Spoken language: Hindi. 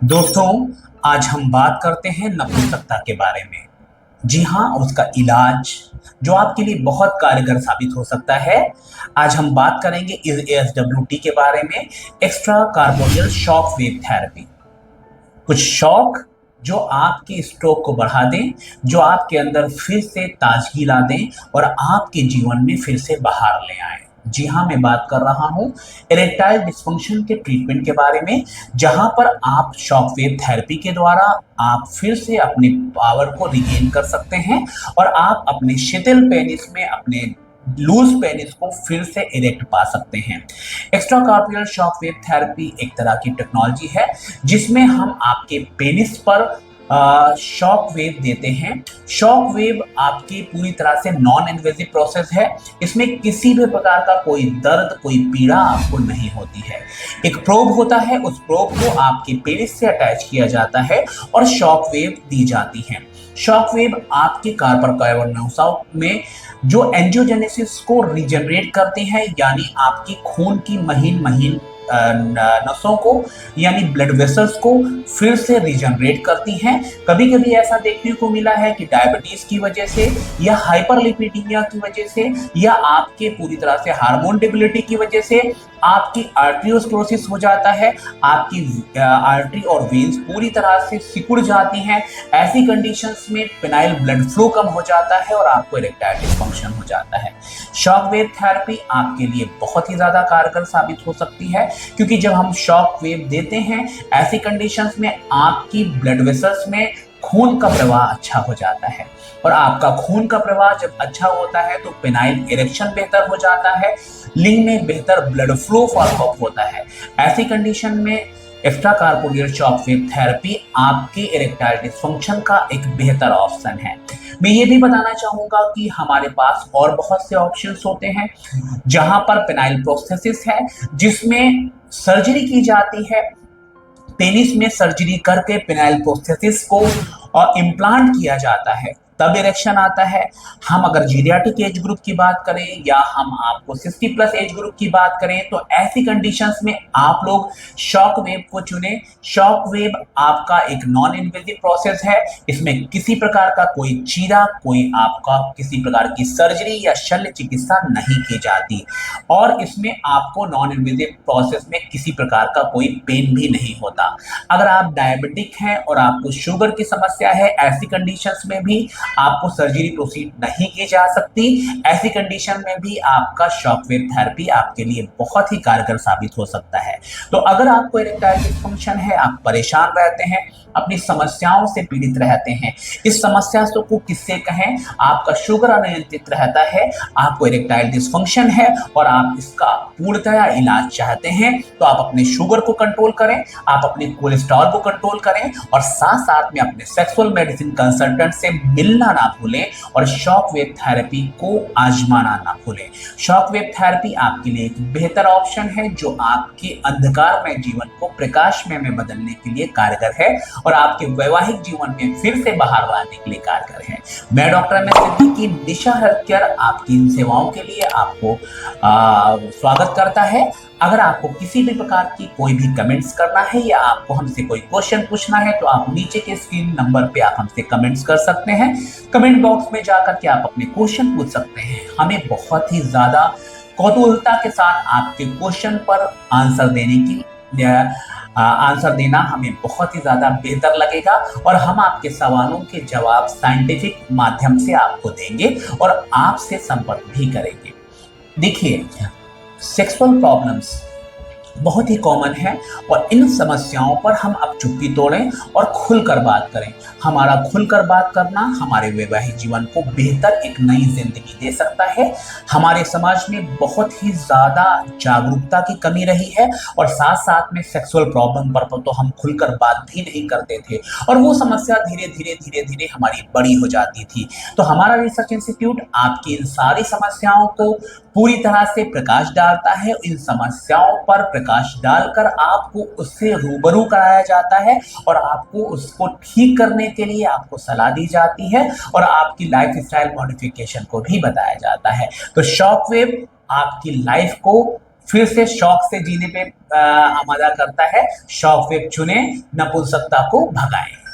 दोस्तों, आज हम बात करते हैं नपुंसकता के बारे में। जी हाँ, उसका इलाज जो आपके लिए बहुत कारगर साबित हो सकता है। आज हम बात करेंगे एएसडब्ल्यूटी के बारे में, extra corporeal shock wave therapy. कुछ शौक जो आपके स्ट्रोक को बढ़ा दें, जो आपके अंदर फिर से ताजगी ला दें और आपके जीवन में फिर से बहार ले आए। जी हाँ, मैं बात कर रहा हूँ इरेक्टाइल डिस्फंक्शन के ट्रीटमेंट के बारे में, जहां पर आप शॉक वेव थेरेपी के द्वारा आप फिर से अपने पावर को रिगेन कर सकते हैं और आप अपने शिथिल पेनिस में अपने लूज पेनिस को फिर से इरेक्ट पा सकते हैं। एक्स्ट्रा कार्पियल शॉक वेव थेरेपी एक तरह की टेक्नोलॉजी है जिसमें हम आपके पेनिस पर शॉक वेव देते हैं। शॉक वेव आपकी पूरी तरह से नॉन इन्वेजिव प्रोसेस है। इसमें किसी भी प्रकार का कोई दर्द, कोई पीड़ा आपको नहीं होती है। एक प्रोब होता है, उस प्रोब को आपके पेनिस से अटैच किया जाता है और शॉक वेव दी जाती है। शॉक वेव आपके कार्पर कैवर्नोसा में जो एंजियोजेनेसिस को रिजनरेट करती है, यानी आपकी खून की महीन महीन नसों को यानी ब्लड वेसल्स को फिर से रिजनरेट करती हैं। कभी कभी ऐसा देखने को मिला है कि डायबिटीज की वजह से या हाइपरलिपिडीमिया की वजह से या आपके पूरी तरह से हार्मोन डिबिलिटी की वजह से आपकी आर्टरियोस्क्लेरोसिस हो जाता है, आपकी आर्टरी और वेन्स पूरी तरह से सिकुड़ जाती हैं। ऐसी कंडीशंस में पेनाइल ब्लड फ्लो कम हो जाता है और आपको इरेक्टाइल डिस्फंक्शन हो जाता है। शॉक वेव थेरेपी आपके लिए बहुत ही ज्यादा कारगर साबित हो सकती है, क्योंकि जब हम शॉक वेव देते हैं ऐसी कंडीशंस में आपकी ब्लड वेसल्स में खून का प्रवाह अच्छा हो जाता है और आपका खून का प्रवाह जब अच्छा होता है तो पेनाइल इरेक्शन बेहतर हो जाता है, लिंग में बेहतर ब्लड फ्लो फॉलो अप होता है। ऐसी कंडीशन में extra corporeal shock wave therapy आपके इरेक्टाइल डिस्फंक्शन का एक बेहतर ऑप्शन है। मैं ये भी बताना चाहूंगा कि हमारे पास और बहुत से ऑप्शंस होते हैं, जहां पर पेनाइल प्रोस्थेसिस है जिसमें सर्जरी की जाती है। पेनिस में सर्जरी करके पेनाइल प्रोस्थेसिस को इम्प्लांट किया जाता है, तब इरेक्शन आता है। हम अगर जीरियाट्रिक एज ग्रुप की बात करें या हम आपको 60+ एज ग्रुप की बात करें तो ऐसी कंडीशंस में आप लोग शॉक वेव को चुने। शॉक वेव आपका एक नॉन इन्वेजिव प्रोसेस है। इसमें किसी प्रकार का कोई चीरा, कोई आपका किसी प्रकार की सर्जरी या शल्य चिकित्सा नहीं की जाती और इसमें आपको नॉन इन्वेजिव प्रोसेस में किसी प्रकार का कोई पेन भी नहीं होता। अगर आप डायबिटिक हैं और आपको शुगर की समस्या है, ऐसी कंडीशंस में भी आपको सर्जरी प्रोसीड नहीं की जा सकती। ऐसी कंडीशन में भी आपका शॉक वेव थेरेपी आपके लिए बहुत ही कारगर साबित हो सकता है। तो अगर आपको इरेक्टाइल डिस्फंक्शन है, आप परेशान रहते हैं, अपनी समस्याओं से पीड़ित रहते हैं, इस समस्या को किससे कहें, आपका शुगर अनियंत्रित रहता है, आपको इरेक्टाइल डिस्फंक्शन है और आप इसका पूर्णतया इलाज चाहते हैं, तो आप अपने शुगर को कंट्रोल करें, आप अपने कोलेस्ट्रॉल को कंट्रोल करें और साथ साथ में अपने सेक्सुअल मेडिसिन कंसल्टेंट से मिलना ना भूलें और शॉक वेव थेरेपी को आजमाना ना भूलें। शॉक वेव थेरेपी आपके लिए एक बेहतर ऑप्शन है जो आपके अंधकारमय जीवन को प्रकाशमय में बदलने के लिए कारगर है और आपके वैवाहिक जीवन में फिर से बाहर लाने के लिए कारगर है। मैं डॉक्टर एम एस सिद्दीकी, निशा हेल्थ केयर आपकी इन सेवाओं के लिए आपको स्वागत करता है। अगर आपको किसी भी प्रकार की कोई भी कमेंट्स करना है या आपको हमसे कोई क्वेश्चन पूछना है तो आप नीचे के स्क्रीन नंबर पे आप हमसे कमेंट्स कर सकते हैं। कमेंट बॉक्स में जाकर के आप अपने क्वेश्चन पूछ सकते हैं। हमें बहुत ही ज्यादा कौतूहलता के साथ आपके क्वेश्चन पर आंसर देना हमें बहुत ही ज्यादा बेहतर लगेगा और हम आपके सवालों के जवाब साइंटिफिक माध्यम से आपको देंगे और आपसे संपर्क भी करेंगे। देखिए, सेक्सुअल प्रॉब्लम्स बहुत ही कॉमन है और इन समस्याओं पर हम अब चुप्पी तोड़ें और खुलकर बात करें। हमारा खुलकर बात करना हमारे वैवाहिक जीवन को बेहतर एक नई जिंदगी दे सकता है। हमारे समाज में बहुत ही ज्यादा जागरूकता की कमी रही है और साथ साथ में सेक्सुअल प्रॉब्लम पर तो हम खुलकर बात भी नहीं करते थे और वो समस्या धीरे धीरे हमारी बड़ी हो जाती थी। तो हमारा रिसर्च इंस्टीट्यूट आपकी इन सारी समस्याओं को पूरी तरह से प्रकाश डालता है। इन समस्याओं पर प्रकाश डालकर आपको उससे रूबरू कराया जाता है और आपको उसको ठीक करने के लिए आपको सलाह दी जाती है और आपकी लाइफ स्टाइल मॉडिफिकेशन को भी बताया जाता है। तो शॉक वेव आपकी लाइफ को फिर से शौक से जीने पे आमादा करता है। शौक वेब चुने, नपुंसकता को भगाएं।